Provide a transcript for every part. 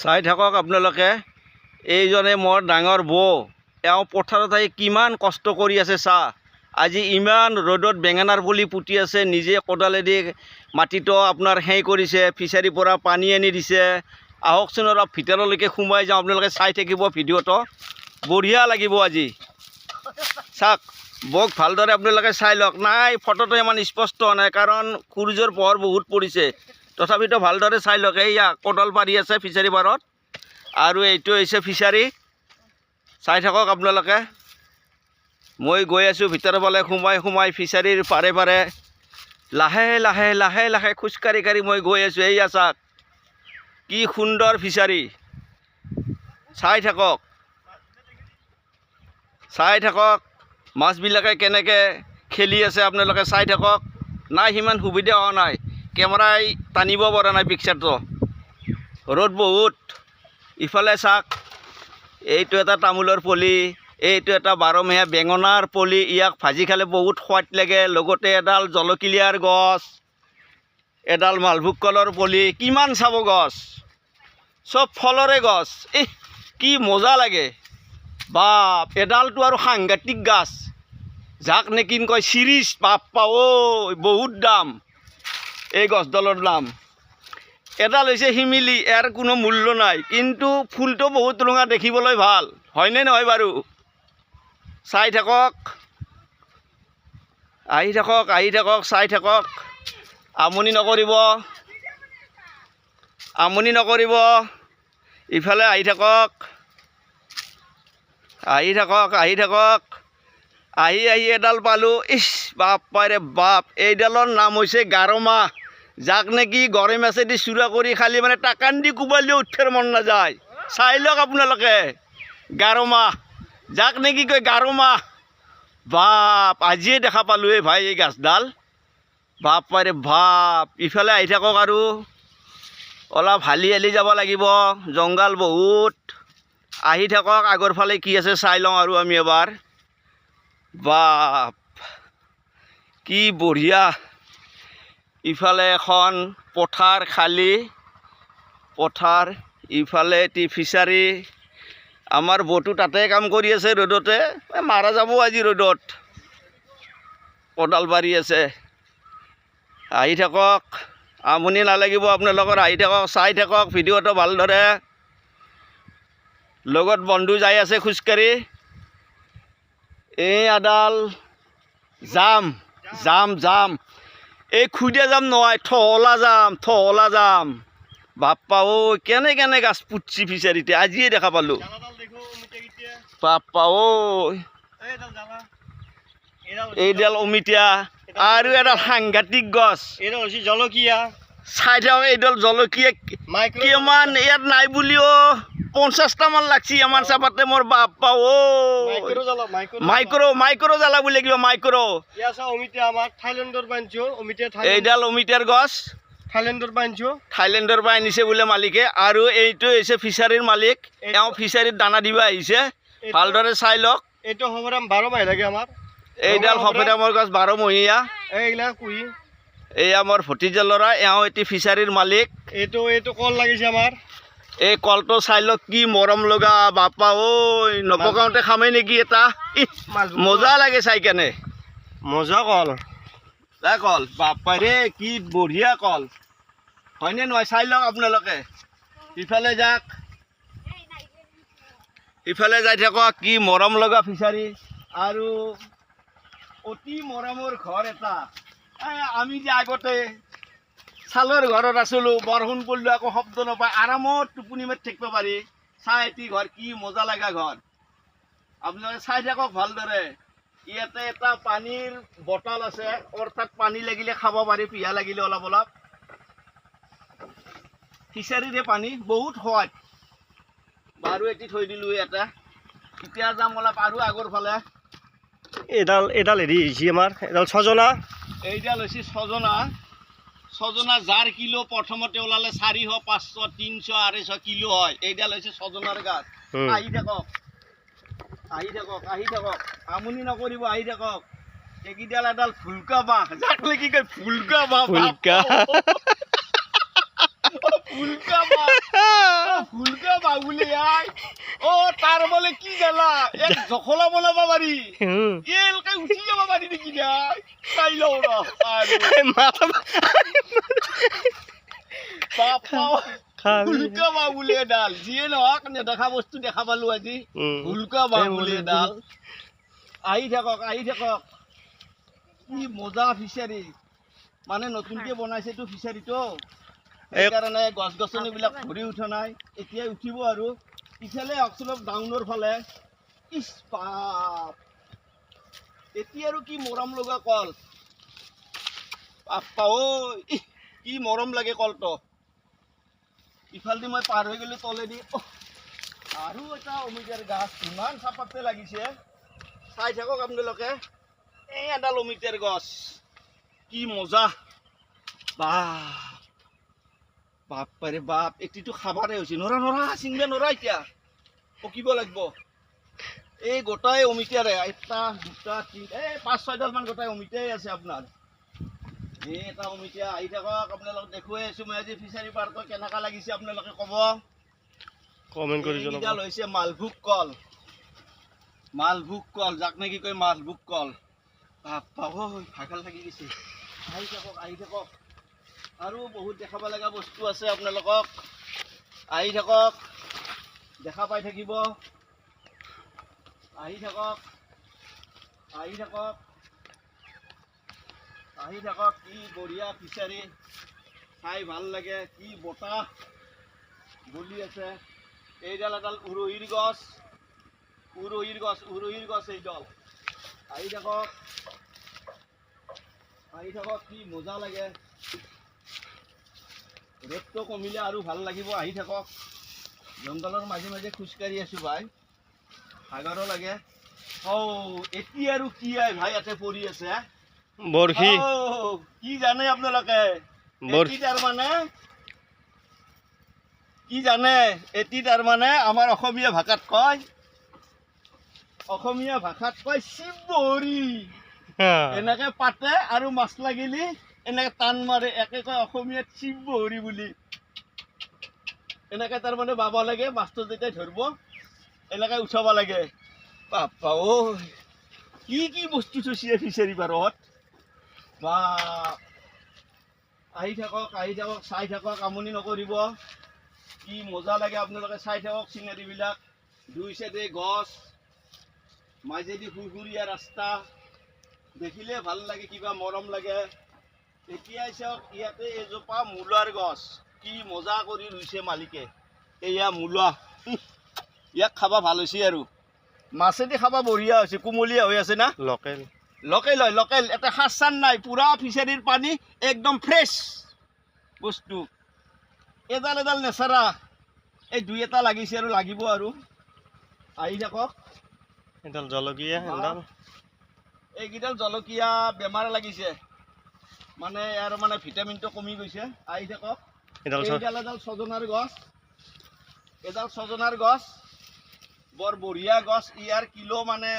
চাই থাকক আপোনালোকে এইজনে মোৰ ডাঙৰ বৌ এওঁ পথাৰত আহি কিমান কষ্ট কৰি আছে চাহ আজি ইমান ৰ'দত বেঙেনাৰ পুলি পুতি আছে নিজে কোদালেদি মাটিটো আপোনাৰ সেই কৰিছে ফিচাৰীৰ পৰা পানী আনি দিছে আহকচোন অলপ ভিতৰলৈকে সোমাই যাওঁ আপোনালোকে চাই থাকিব ভিডিঅ'টো বঢ়িয়া লাগিব আজি চাওক বক ভালদৰে আপোনালোকে চাই লওক নাই ফটোটো ইমান স্পষ্ট হোৱা নাই কাৰণ সূৰ্যৰ পোহৰ বহুত পৰিছে তথাপিতো ভালদৰে চাই লওক এইয়া কোদাল পাৰি আছে ফিচাৰী পাৰত আৰু এইটো হৈছে ফিচাৰী চাই থাকক আপোনালোকে মই গৈ আছোঁ ভিতৰৰ ফালে সোমাই ফিচাৰীৰ পাৰে পাৰে লাহে লাহে খোজকাঢ়ি মই গৈ আছোঁ এইয়া চাওক কি সুন্দৰ ফিচাৰী চাই থাকক মাছবিলাকে কেনেকৈ খেলি আছে আপোনালোকে চাই থাকক নাই সিমান সুবিধা হোৱা নাই কেমেৰাই টানিব পৰা নাই পিকচাৰটো ৰ'দ বহুত ইফালে চাওক এইটো এটা তামোলৰ পুলি এইটো এটা 12 মাহীয়া বেঙেনাৰ পুলি ইয়াক ভাজি খালে বহুত সোৱাদ লাগে লগতে এডাল জলকীয়াৰ গছ এডাল মালভোগ কলৰ পুলি কিমান চাব গছ চব ফলৰে গছ কি মজা লাগে বাপ এডালটো আৰু সাংঘাতিক গাছ যাক নেকি কয় চিৰিজ বাপ্পা ঐ বহুত দাম এই গছডালৰ দাম এডাল হৈছে শিমিলি ইয়াৰ কোনো মূল্য নাই কিন্তু ফুলটো বহুত ৰঙা দেখিবলৈ ভাল হয়নে নহয় বাৰু চাই থাকক আহি থাকক চাই থাকক আমনি নকৰিব ইফালে আহি থাকক আহি এডাল পালোঁ ইছ বাপাৰে বাপ এইডালৰ নাম হৈছে গাৰোমাহ যাক নেকি গৰৈ মাছেদি চূৰা কৰি খালি মানে টাকান দি কোবালিও উঠিবৰ মন নাযায় চাই লওক আপোনালোকে গাৰোমাহ যাক নেকি কয় গাৰোমাহ বাপ আজিয়ে দেখা পালোঁ এই ভাই এই গাছডাল বাপাৰে বাপ ইফালে আহি থাকক আৰু অলপ হালি যাব লাগিব জংঘল বহুত আহি থাকক আগৰ ফালে কি আছে চাই লওঁ আৰু আমি এবাৰ বাপ কি বঢ়িয়া ইফালে এখন পথাৰ খালী পথাৰ ইফালে এটি ফিচাৰী আমাৰ বৌটো তাতে কাম কৰি আছে ৰ'দতে মাৰা যাব আজি ৰ'দত কোদাল পাৰি আছে আহি থাকক আমনি নালাগিব আপোনালোকৰ আহি থাকক চাই থাকক ভিডিঅ'টো ভালদৰে লগত বন্ধু যাই আছে খোজকাঢ়ি এই আডাল জাম এই খুদীয়া জাম নহয় থহলা জাম বাপ্পা ঐ কেনে গাছ পুতছি ফিচাৰীতে আজিয়ে দেখা পালোঁ বাপ্পা ঐ এইডাল অমিতা আৰু এডাল সাংঘাতিক গছ জলকীয়া চাই থাকক এইডাল জলকীয়া কিমান ইয়াত নাই বুলিও 50টামান লাগছি আমাৰ চাপাতে মোৰ বাপ্পা ঐ মাইক্ৰ জ্বালা বুলি কিবা এইডাল অমিতাৰ গছ থাইলেণ্ডৰ পৰা আনিছে বোলে মালিকে আৰু এইটো হৈছে ফিচাৰীৰ মালিক এওঁ ফিচাৰীত দানা দিব আহিছে ভালদৰে চাই লওক এইটো সফৰাম 12 মাহ লাগে আমাৰ এইডাল সফৰামৰ গছ 12 মহীয়া এইগিলা কুই এয়া মোৰ ভতিজা ল'ৰা এওঁ এটি ফিচাৰীৰ মালিক এইটো কল লাগিছে আমাৰ এই কলটো চাই লওক কি মৰম লগা বাপা ঐ নপকাওঁতে খামেই নেকি এটা মজা লাগে চাই কেনে মজা কল কল বাপা ৰে কি বঢ়িয়া কল হয়নে নহয় চাই লওক আপোনালোকে ইফালে যাই থাকক কি মৰম লগা ফিচাৰী আৰু অতি মৰমৰ ঘৰ এটা আমি যে আগতে চালৰ ঘৰত আছিলোঁ বৰষুণ পৰিলেও আকৌ শব্দ নাপায় আৰামত টোপনি মাৰি থাকিব পাৰি চাই এটি ঘৰ কি মজা লগা ঘৰ আপোনালোকে চাই থাকক ভালদৰে ইয়াতে এটা পানীৰ বটল আছে অৰ্থাৎ পানী লাগিলে খাব পাৰি পিয়াহ লাগিলে অলপ ফিচাৰীৰে পানী বহুত সোৱাদ বাৰু এটি থৈ দিলোঁ এটা এতিয়া যাম অলপ আৰু আগৰ ফালে এডাল হেৰি হৈছে আমাৰ এডাল ছজনা এইডাল হৈছে ছজনা যাৰ কিলো প্ৰথমতে ওলালে 400 500 300 250 কিলো হয় এইডাল হৈছে ছজনাৰ গাছ আহি থাকক আমনি নকৰিব আহি থাকক এইকেইডাল এডাল ফুলকা বাঁহ যাক কি কয় ফুলকা বাঁহ ফুলকা বাবুলে আই ও তার বলে কি জানা এক জখলা বনাবা পারি এলকে উঠি যাবা পারি নাকি না চাই লও র মাথা বাপা ফুলকা বাবুলে ডাল যিয়ে নহক নেদেখা বস্তু দেখা পালো আজি ফুলকা বাবুলে ডাল আহি থাকক কি মজা ফিচাৰী মানে নতুনকে বনাইছেতো ফিচাৰীটো সেইকাৰণে গছ গছনিবিলাক ভৰি উঠা নাই এতিয়াই উঠিব আৰু ইফালে অলপ ডাউনৰ ফালে ইছ বাপ এতিয়া আৰু কি মৰম লগা কল বাপ্পা ঐ কি মৰম লাগে কলটো ইফালেদি মই পাৰ হৈ গ'লো তলেদি আৰু এটা অমিতাৰ গাছ ইমান চাপাতে লাগিছে চাই থাকক আপোনালোকে এই এডাল অমিতাৰ গছ কি মজা বাপৰে বাপ এটিটো খাবাৰে হৈছে নৰা চিংবা নৰা এতিয়া পকিব লাগিব এই গোটাই অমিতাৰে এটা দুটা তিনিটা এই 5-6ডাল মান গোটাই অমিতাই আছে আপোনাৰ এই এটা অমিতা আহি থাকক আপোনালোকক দেখুৱাই আছো মই আজি ফিচাৰী পাৰ্কত কেনেকুৱা লাগিছে আপোনালোকে ক'ব কমেণ্ট কৰি জনাব এইডাল হৈছে মালভোগ কল যাক নেকি কয় মালভোগ কল বাপ্পা ঐ ভাগৰ লাগি গৈছে আহি থাকক আৰু বহুত দেখাব লগা বস্তু আছে আপোনালোকক আহি থাকক দেখা পাই থাকিব আহি থাকক কি বঢ়িয়া ফিচাৰী চাই ভাল লাগে কি বতাহ বলি আছে এইডাল এডাল উৰহীৰ গছ এইডাল আহি থাকক কি মজা লাগে ৰ'দটো কমিলে আৰু ভাল লাগিব আহি থাকক জংঘলৰ মাজে মাজে খোজকাঢ়ি আছো ভাই ভাগৰো লাগে এতিয়া আৰু কি ভাই ইয়াতে পৰি আছে বৰশী কি জানে আপোনালোকে তাৰমানে আমাৰ অসমীয়া ভাষাত কয় শিৱ বহৰী এনেকে পাতে আৰু মাছ লাগিলি এনেকে টান মাৰে একে কয় অসমীয়াত শিৱ বহৰী বুলি এনেকে তাৰমানে বাবা লাগে মাছটো যেতিয়া ধৰিব এনেকে উঠাব লাগে বাপ্পা ঐ কি বস্তু থৈছে ফিচাৰী পাৰত বা আহি থাকক চাই থাকক আমনি নকৰিব কি মজা লাগে আপোনালোকে চাই থাকক চিনাৰীবিলাক দুই চাইডে গছ মাজেদি সুৰসুৰীয়া ৰাস্তা দেখিলে ভাল লাগে কিবা মৰম লাগে এতিয়া চাওক ইয়াতে এজোপা মূলাৰ গছ কি মজা কৰি ৰুইছে মালিকে এয়া মূলা ইয়াক খাবা ভাল হৈছে আৰু মাছেদি খাবা বঢ়িয়া হৈছে কুমলীয়া হৈ আছে না লোকেল এটা সাৰ চাৰ নাই পুৰা ফিচাৰীৰ পানী একদম ফ্ৰেছ বস্তু এডাল নেচাৰা এই দুই এটা লাগিছে আৰু লাগিব আৰু আহি থাকক এডাল জলকীয়া এইকেইডাল জলকীয়া বেমাৰ লাগিছে মানে ইয়াৰ মানে ভিটামিনটো কমি গৈছে আহি থাকক এডাল ছজনাৰ গছ বৰ বঢ়িয়া গছ ইয়াৰ কিলো মানে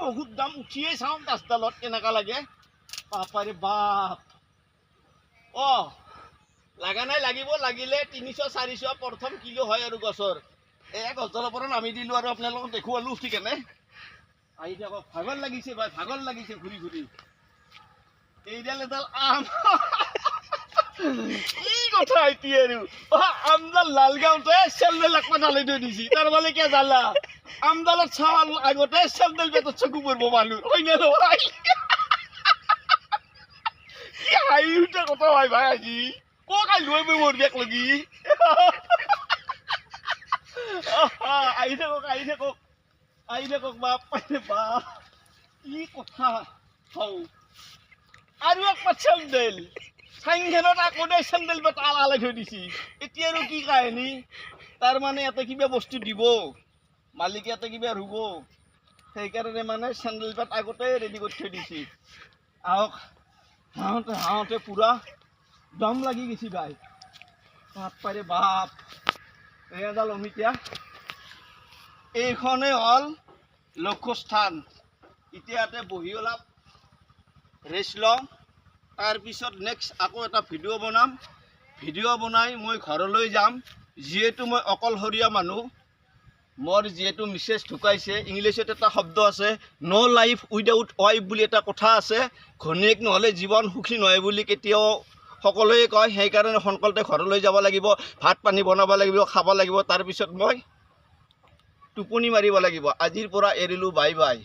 বহুত দাম উঠিয়ে চাওঁ গাছডালত কেনেকুৱা লাগে বাপাৰে বাপ লাগা নাই লাগিলে 300-400 প্ৰথম কিলো হয় আৰু গছৰ এই গছডালৰ পৰা নামি দিলোঁ আৰু আপোনালোকক দেখুৱালোঁ উঠি কেনে আহি থাকক ভাগৰ লাগিছে ঘূৰি এইডাল এডাল আম কি কথা এতিয়া আৰু আমডাল লালগাঁওতে চেন্দেল একপাত ঢালি থৈ দিছি তাৰ মানে কিয় জালা আমডালত চাল আগতে চেন্দেল পেটত চকু পৰিব মানুহ হয়নে নহয় কি হাঁহি উঠা কথা হয় ভাই আজি কাই লৈ মোৰ বেগ লাগি আহি থাকক বাপ কি কথা আৰু একপাত চেন্দেল চাইনখনত আকৌ চেন্দেল পেট আলাই থৈ দিছি এতিয়া আৰু কি কাহিনী তাৰ মানে ইয়াতে কিবা বস্তু দিব মালিকে ইয়াতে কিবা ৰুব সেইকাৰণে মানে চেন্দেল পেট আগতে ৰেডি কৰি থৈ দিছি আহক হাওঁতে পুৰা দম লাগি গৈছি ভাই বাপৰে বাপ এডাল অমিতা এইখনেই হ'ল লক্ষ্যস্থান এতিয়া ইয়াতে বহি অলপ ৰেষ্ট লওঁ তাৰপিছত নেক্সট আকৌ এটা ভিডিঅ' বনাই মই ঘৰলৈ যাম যিহেতু মই অকলশৰীয়া মানুহ, মোৰ যিহেতু মিছেছ ঢুকাইছে, ইংলিছত এটা শব্দ আছে, ন' লাইফ উইদাউট ৱাইফ বুলি এটা কথা আছে। ঘৈণীয়েক নহ'লে জীৱন সুখী নহয় বুলি কেতিয়াও সকলোৱে কয়। সেইকাৰণে সোনকালতে ঘৰলৈ যাব লাগিব, ভাত পানী বনাব লাগিব, খাব লাগিব, তাৰপিছত মই টোপনি মাৰিব লাগিব। আজিৰ পৰা এৰিলোঁ, বাই বাই।